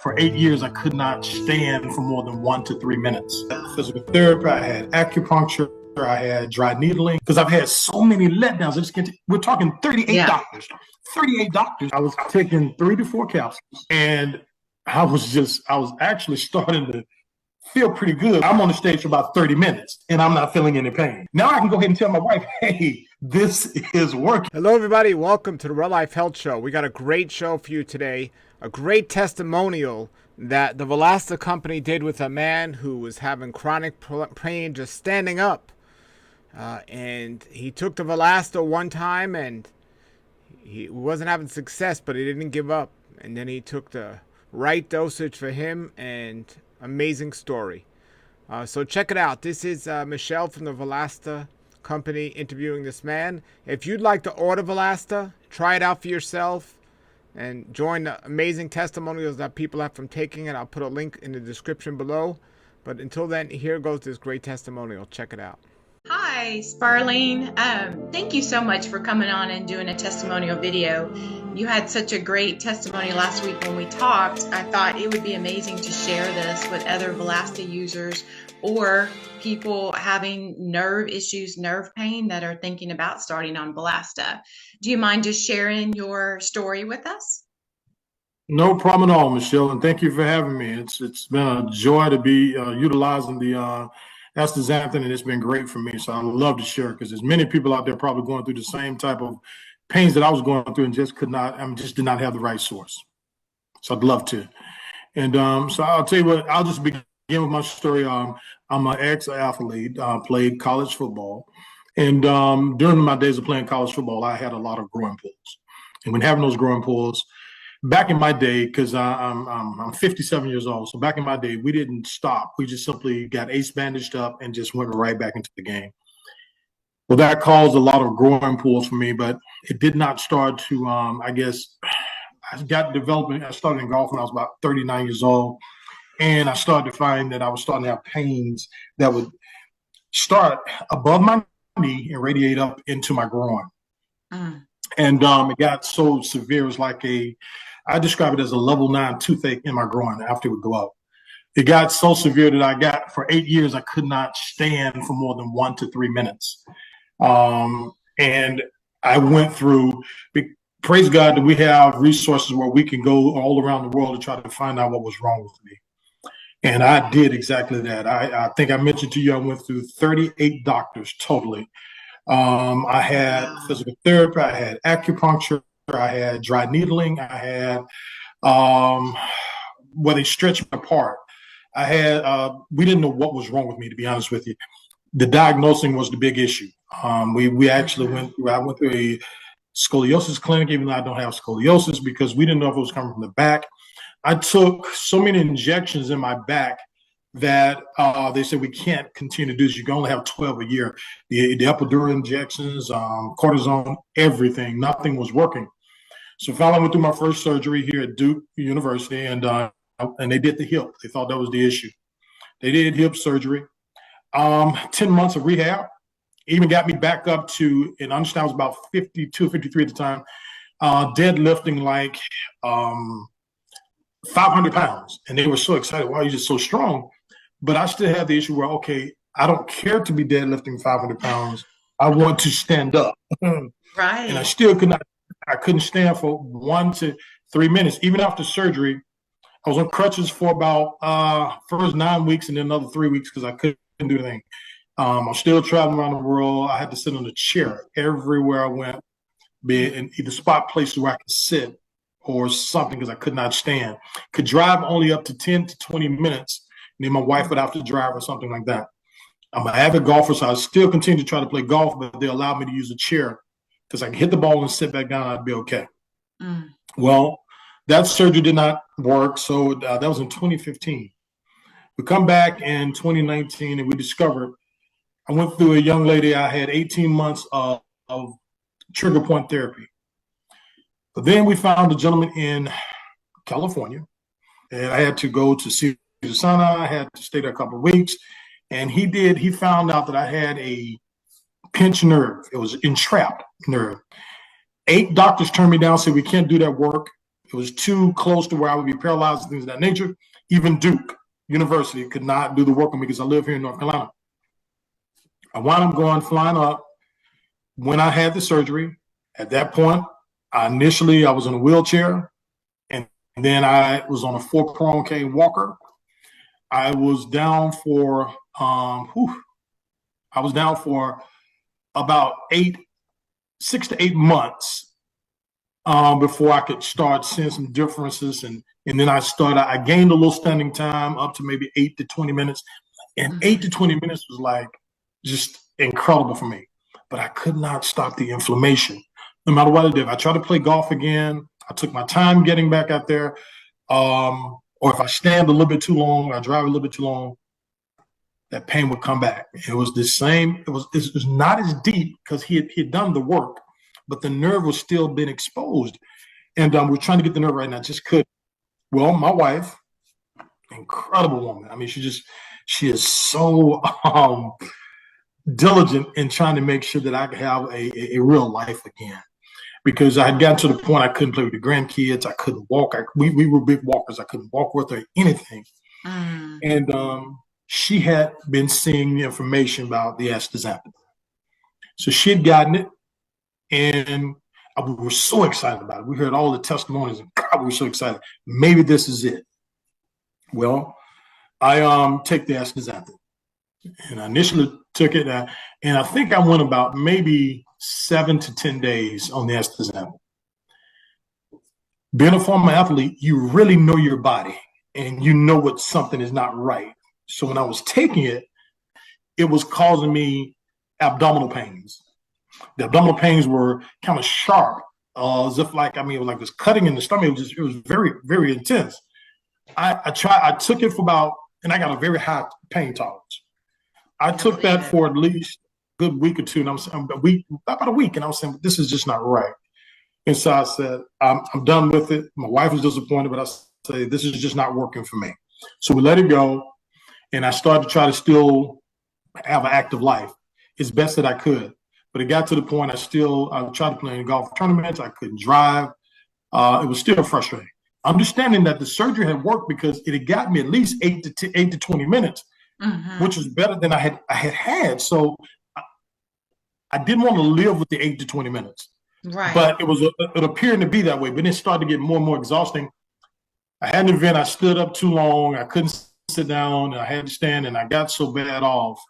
For 8 years, I could not stand for more than 1 to 3 minutes. Physical therapy, I had acupuncture, I had dry needling, because I've had so many letdowns. We're talking 38 doctors. 38 doctors. I was taking 3 to 4 capsules, and I was actually starting to feel pretty good. I'm on the stage for about 30 minutes, and I'm not feeling any pain. Now I can go ahead and tell my wife, hey, this is working. Hello, everybody. Welcome to the Real Life Health Show. We got a great show for you today. A great testimonial that the Valasta company did with a man who was having chronic pain just standing up. And he took the Valasta one time and he wasn't having success, but he didn't give up. And then he took the right dosage for him, and amazing story. So check it out. This is Michelle from the Valasta company interviewing this man. If you'd like to order Valasta, try it out for yourself and join the amazing testimonials that people have from taking it. I'll put a link in the description below. But until then, here goes this great testimonial. Check it out. Hi, Sparleen. Thank you so much for coming on and doing a testimonial video. You had such a great testimony last week when we talked. I thought it would be amazing to share this with other Valasta users or people having nerve issues, nerve pain that are thinking about starting on Valasta. Do you mind just sharing your story with us? No problem at all, Michelle, and thank you for having me. It's been a joy to be utilizing the astaxanthin, and it's been great for me. So I love to share, because there's many people out there probably going through the same type of pains that I was going through and just did not have the right source. So I'd love to. And so I'll tell you what, I'll just begin with my story. I'm an ex-athlete, played college football. And during my days of playing college football, I had a lot of growing pulls. And when having those growing pulls, back in my day, because I'm 57 years old, so back in my day, we didn't stop. We just simply got ace bandaged up and just went right back into the game. Well, that caused a lot of growing pulls for me, but it did not start to, I started in golf when I was about 39 years old, and I started to find that I was starting to have pains that would start above my knee and radiate up into my groin. And it got so severe, it was like I describe it as a level 9 toothache in my groin after it would go up. It got so severe that for 8 years, I could not stand for more than 1 to 3 minutes. And I went through, praise God that we have resources where we can go all around the world to try to find out what was wrong with me. And I did exactly that. I think I mentioned to you, I went through 38 doctors totally. I had physical therapy, I had acupuncture, I had dry needling, I had where they stretched me apart. I had we didn't know what was wrong with me, to be honest with you. The diagnosing was the big issue. We actually I went through a scoliosis clinic, even though I don't have scoliosis, because we didn't know if it was coming from the back. I took so many injections in my back that they said we can't continue to do this. You can only have 12 a year. The epidural injections, cortisone, everything, nothing was working. So finally I went through my first surgery here at Duke University, and they did the hip. They thought that was the issue. They did hip surgery. 10 months of rehab, even got me back up to, and I understand I was about 52, 53 at the time, deadlifting like 500 pounds. And they were so excited, wow, you're just so strong. But I still had the issue where, okay, I don't care to be deadlifting 500 pounds. I want to stand up. Right. And I still couldn't stand for 1 to 3 minutes. Even after surgery, I was on crutches for about first 9 weeks and then another 3 weeks because I couldn't do anything. I'm still traveling around the world. I had to sit on a chair everywhere I went, be in either spot places where I could sit or something because I could not stand. Could drive only up to 10 to 20 minutes. And then my wife would have to drive or something like that. I'm an avid golfer, so I still continue to try to play golf, but they allowed me to use a chair because I can hit the ball and sit back down and I'd be okay. Well, that surgery did not work, so that was in 2015. We come back in 2019 and we discovered, I went through a young lady, I had 18 months of trigger point therapy. But then we found a gentleman in California, and I had to go to see the sauna. I had to stay there a couple of weeks, and he found out that I had a pinched nerve. It was entrapped nerve. 8 doctors turned me down, said we can't do that work. It was too close to where I would be paralyzed and things of that nature. Even Duke University could not do the work on me because I live here in North Carolina. I wound up going flying up when I had the surgery. At that point, I was in a wheelchair, and then I was on a 4-prong cane walker. I was down for about 6 to 8 months before I could start seeing some differences, and then I gained a little standing time up to maybe 8 to 20 minutes, and 8 to 20 minutes was like just incredible for me. But I could not stop the inflammation, no matter what I did. I tried to play golf again. I took my time getting back out there. Or if I stand a little bit too long, or I drive a little bit too long, that pain would come back. It was the same. It was not as deep because he had done the work, but the nerve was still being exposed. And we're trying to get the nerve right now. Just couldn't. Well, my wife, incredible woman. I mean, she is so diligent in trying to make sure that I could have a real life again. Because I had gotten to the point I couldn't play with the grandkids. I couldn't walk. We were big walkers. I couldn't walk with her, anything. And she had been seeing the information about the astaxanthin. So she had gotten it, and we were so excited about it. We heard all the testimonies, and God, we were so excited. Maybe this is it. Well, I take the astaxanthin, and I initially took it, and I think I went about maybe 7 to 10 days on the astaxanthin. Being a former athlete, you really know your body, and you know when something is not right. So when I was taking it, it was causing me abdominal pains. The abdominal pains were kind of sharp, as if like it was like this cutting in the stomach. It was very, very intense. I took it for and I got a very high pain tolerance. I took that for at least a good week or two, and about a week, and I was saying, this is just not right. And so I said, I'm done with it. My wife was disappointed, but I said, this is just not working for me. So we let it go, and I started to try to still have an active life as best that I could. But it got to the point I tried to play in golf tournaments. I couldn't drive. It was still frustrating. Understanding that the surgery had worked because it had got me at least 8 to 20 minutes, which was better than I had. So I didn't want to live with the 8 to 20 minutes. Right. But it appeared to be that way. But it started to get more and more exhausting. I had an event. I stood up too long. I couldn't sit down. And I had to stand, and I got so bad off.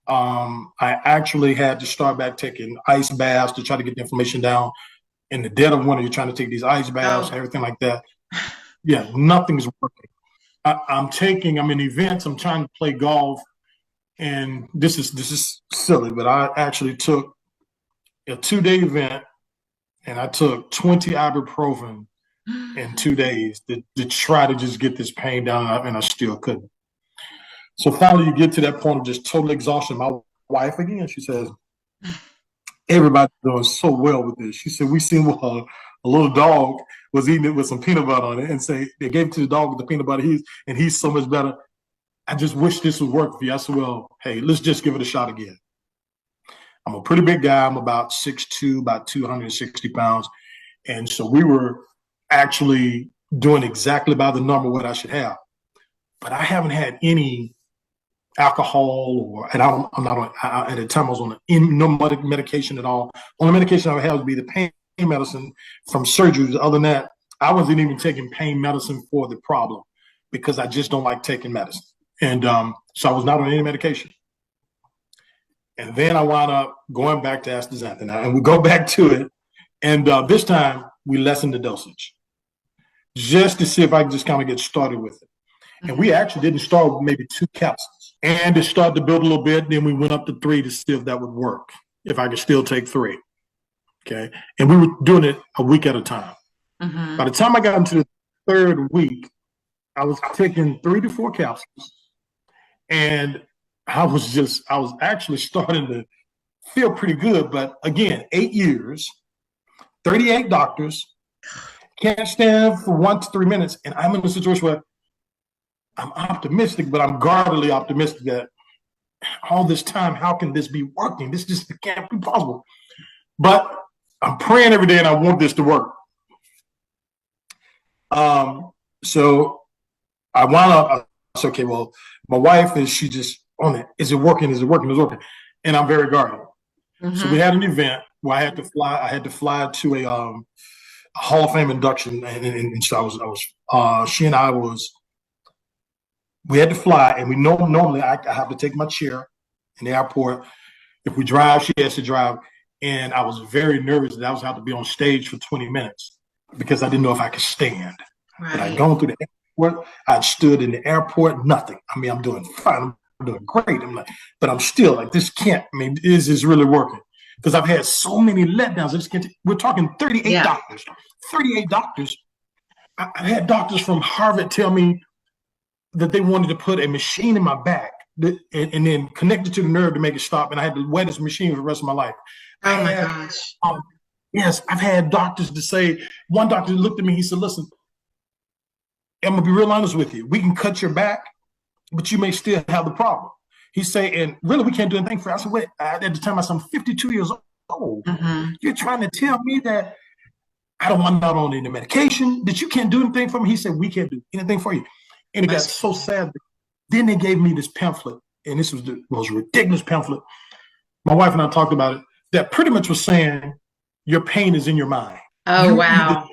I actually had to start back taking ice baths to try to get the inflammation down. In the dead of winter, you're trying to take these ice baths, everything like that. Yeah, nothing's working. I'm in events. I'm trying to play golf, and this is silly, but I actually took a 2-day event, and I took 20 ibuprofen in 2 days to try to just get this pain down, and I still couldn't. So finally, you get to that point of just total exhaustion. My wife, again, she says, everybody's doing so well with this. She said, we seen a little dog was eating it with some peanut butter on it, and say they gave it to the dog with the peanut butter. He's so much better. I just wish this would work for you. I said, well, hey, let's just give it a shot again. I'm a pretty big guy. I'm about 6'2", about 260 pounds. And so we were actually doing exactly about the normal weight I should have. But I haven't had any alcohol, and I'm not on, at the time I was on no medication at all. Only medication I would have would be the pain medicine from surgeries. Other than that, I wasn't even taking pain medicine for the problem because I just don't like taking medicine. And so I was not on any medication. And then I wound up going back to astaxanthin. And we go back to it. And this time we lessened the dosage just to see if I could just kind of get started with it. And we actually didn't start with maybe 2 capsules. And it started to build a little bit. Then we went up to 3 to see if that would work, if I could still take 3. Okay. And we were doing it a week at a time. By the time I got into the 3rd week, I was taking 3 to 4 capsules. And I was actually starting to feel pretty good. But again, 8 years, 38 doctors, can't stand for 1 to 3 minutes. And I'm in a situation where I'm optimistic, but I'm guardedly optimistic that all this time, how can this be working? This just can't be possible. But I'm praying every day, and I want this to work. So I wound up. I said, okay, well, my wife is she just on it? Is it working? Is it working? Is it working? And I'm very guarded. So we had an event where I had to fly. I had to fly to a Hall of Fame induction, and so she and I was. We had to fly, and we know normally I have to take my chair in the airport. If we drive, she has to drive, and I was very nervous that I was have to be on stage for 20 minutes because I didn't know if I could stand. Right. But I'd gone through the airport, I'd stood in the airport, nothing. I mean, I'm doing fine, I'm doing great. I'm like, but I'm still like, this can't. I mean, is this really working? Because I've had so many letdowns. I just can't. We're talking 38 doctors. 38 doctors. I had doctors from Harvard tell me that they wanted to put a machine in my back and then connect it to the nerve to make it stop. And I had to wear this machine for the rest of my life. Oh my gosh. Yes, I've had doctors to say, one doctor looked at me, he said, listen, I'm gonna be real honest with you. We can cut your back, but you may still have the problem. He said, and really we can't do anything for you. I said, wait, at the time I said, I'm 52 years old. You're trying to tell me that I don't want not on any medication, that you can't do anything for me? He said, we can't do anything for you. And it got so sad. Then they gave me this pamphlet, and this was the most ridiculous pamphlet. My wife and I talked about it, that pretty much was saying your pain is in your mind. Oh, wow.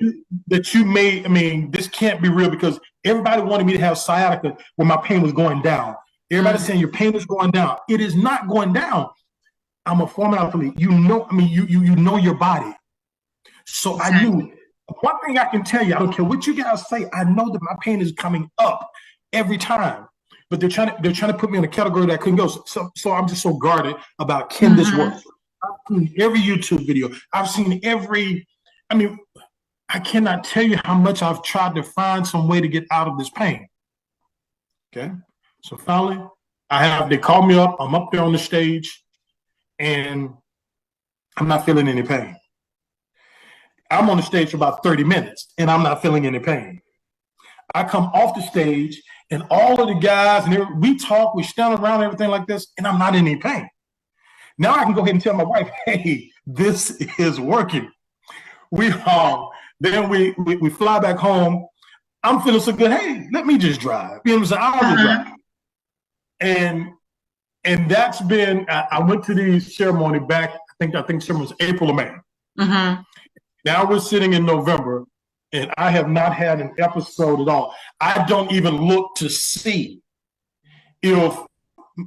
That you may, I mean, this can't be real because everybody wanted me to have sciatica when my pain was going down. Everybody's saying your pain is going down. It is not going down. I'm a former athlete. You know, I mean, you know your body. So exactly. I knew. One thing I can tell you, I don't care what you guys say, I know that my pain is coming up every time. But they're trying to put me in a category that I couldn't go. So I'm just so guarded about can this work? I've seen every YouTube video. I've seen I mean, I cannot tell you how much I've tried to find some way to get out of this pain. Okay. So finally, they called me up. I'm up there on the stage and I'm not feeling any pain. I'm on the stage for about 30 minutes and I'm not feeling any pain. I come off the stage and all of the guys, and we talk, we stand around, everything like this, and I'm not in any pain. Now I can go ahead and tell my wife, hey, this is working. Then we fly back home. I'm feeling so good. Hey, let me just drive. You know what I'm saying? I'll just drive. And that's been, I went to the ceremony back, I think ceremony was April or May. Now we're sitting in November, and I have not had an episode at all. I don't even look to see if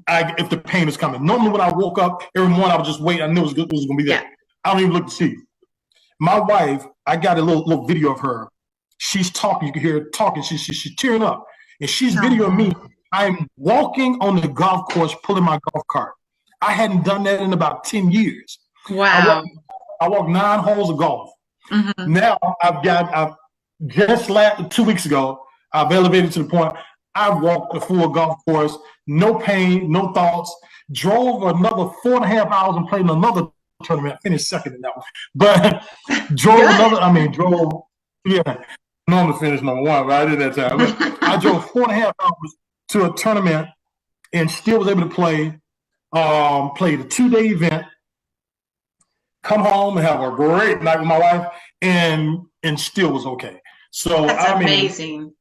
the pain is coming. Normally when I woke up every morning, I would just wait. I knew it was going to be there. I don't even look to see. My wife, I got a little video of her. She's talking. You can hear her talking. She's tearing up. And she's videoing me. I'm walking on the golf course, pulling my golf cart. I hadn't done that in about 10 years. Wow. I walked 9 holes of golf. Now I've just 2 weeks ago, I've elevated to the point I've walked the full golf course, no pain, no thoughts, drove another 4.5 hours and played in another tournament. I finished second in that one. But normally finished number 1, but I did that time. I drove 4.5 hours to a tournament and still was able to play a 2-day event, come home and have a great night with my wife, and still was okay. So that's amazing.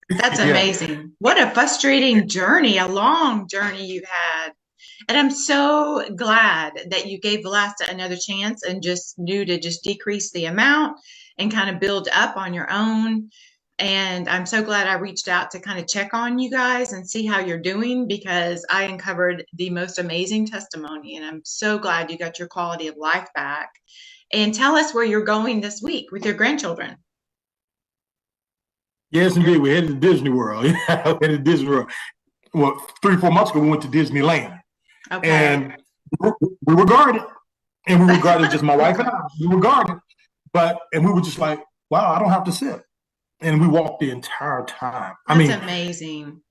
That's amazing. What a frustrating journey, a long journey you've had. And I'm so glad that you gave Valasta another chance and just knew to just decrease the amount and kind of build up on your own. And I'm so glad I reached out to kind of check on you guys and see how you're doing, because I uncovered the most amazing testimony. And I'm so glad you got your quality of life back. And tell us where you're going this week with your grandchildren. Yes, indeed. We're headed to Disney World. Yeah, we're headed to Disney World. Well, 3-4 months ago, we went to Disneyland. Okay. And we were guarded. And we were guarded, just my wife and I. We were guarded. And we were just like, wow, I don't have to sit. And we walked the entire time. That's amazing.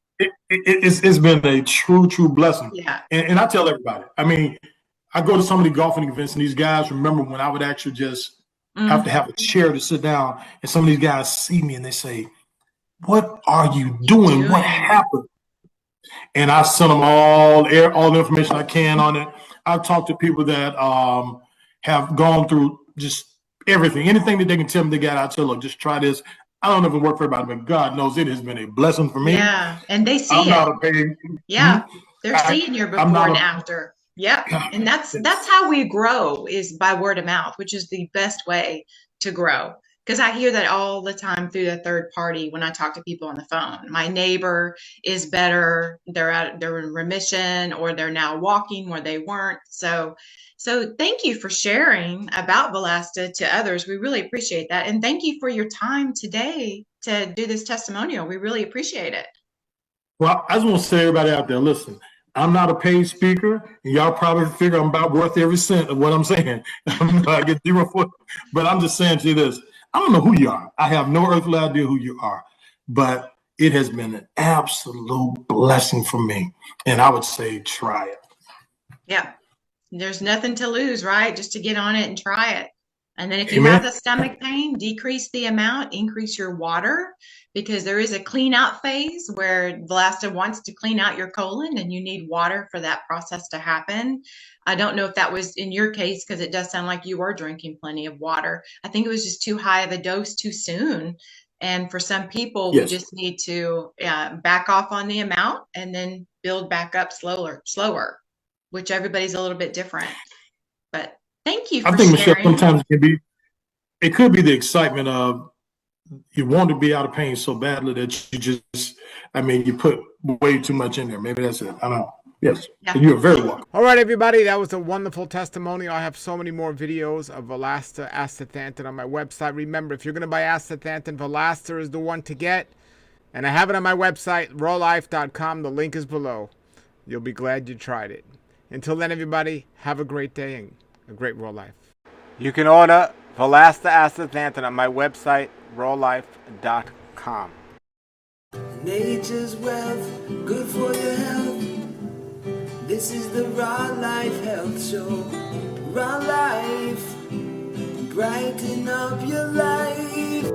It's been a true blessing. Yeah. And I tell everybody, I go to some of the golfing events, and these guys remember when I would actually just have to have a chair to sit down, and some of these guys see me and they say, what are you doing? What happened? And I send them all the information I can on it. I've talked to people that have gone through just everything, anything that they can tell me they got. I tell them, look, just try this. I don't know if it worked for everybody, but God knows it has been a blessing for me. Yeah, and they I'm see it. not a paid. Yeah, they're seeing your I'm before not and a. after. Yep, and that's how we grow, is by word of mouth, which is the best way to grow. Because I hear that all the time through the third party when I talk to people on the phone. My neighbor is better; they're in remission, or they're now walking where they weren't. So thank you for sharing about Valasta to others. We really appreciate that, and thank you for your time today to do this testimonial. We really appreciate it. Well, I just want to say, everybody out there, listen. I'm not a paid speaker, and y'all probably figure I'm about worth every cent of what I'm saying. I get zero for, but I'm just saying to you this: I don't know who you are. I have no earthly idea who you are, but it has been an absolute blessing for me, and I would say try it. Yeah. There's nothing to lose, right? Just to get on it and try it. And then if you have Amen. the stomach pain, decrease the amount, increase your water, because there is a clean out phase where Valasta wants to clean out your colon and you need water for that process to happen. I don't know if that was in your case, because it does sound like you were drinking plenty of water. I think it was just too high of a dose too soon. And for some people, we Yes. just need to back off on the amount and then build back up slower, which everybody's a little bit different. But thank you I for think, Michelle, sharing. sometimes it could be the excitement of you want to be out of pain so badly that you just, I mean, you put way too much in there. Maybe that's it. I don't know. Yes. Yeah. You're very welcome. All right, everybody, that was a wonderful testimonial. I have so many more videos of Valasta Astaxanthin on my website. Remember, if you're going to buy Astaxanthin, Valasta is the one to get. And I have it on my website, rawlife.com. The link is below. You'll be glad you tried it. Until then, everybody, have a great day and a great Raw Life. You can order Valasta Astaxanthin on my website, rawlife.com. Nature's wealth, good for your health. This is the Raw Life Health Show. Raw Life, brighten up your life.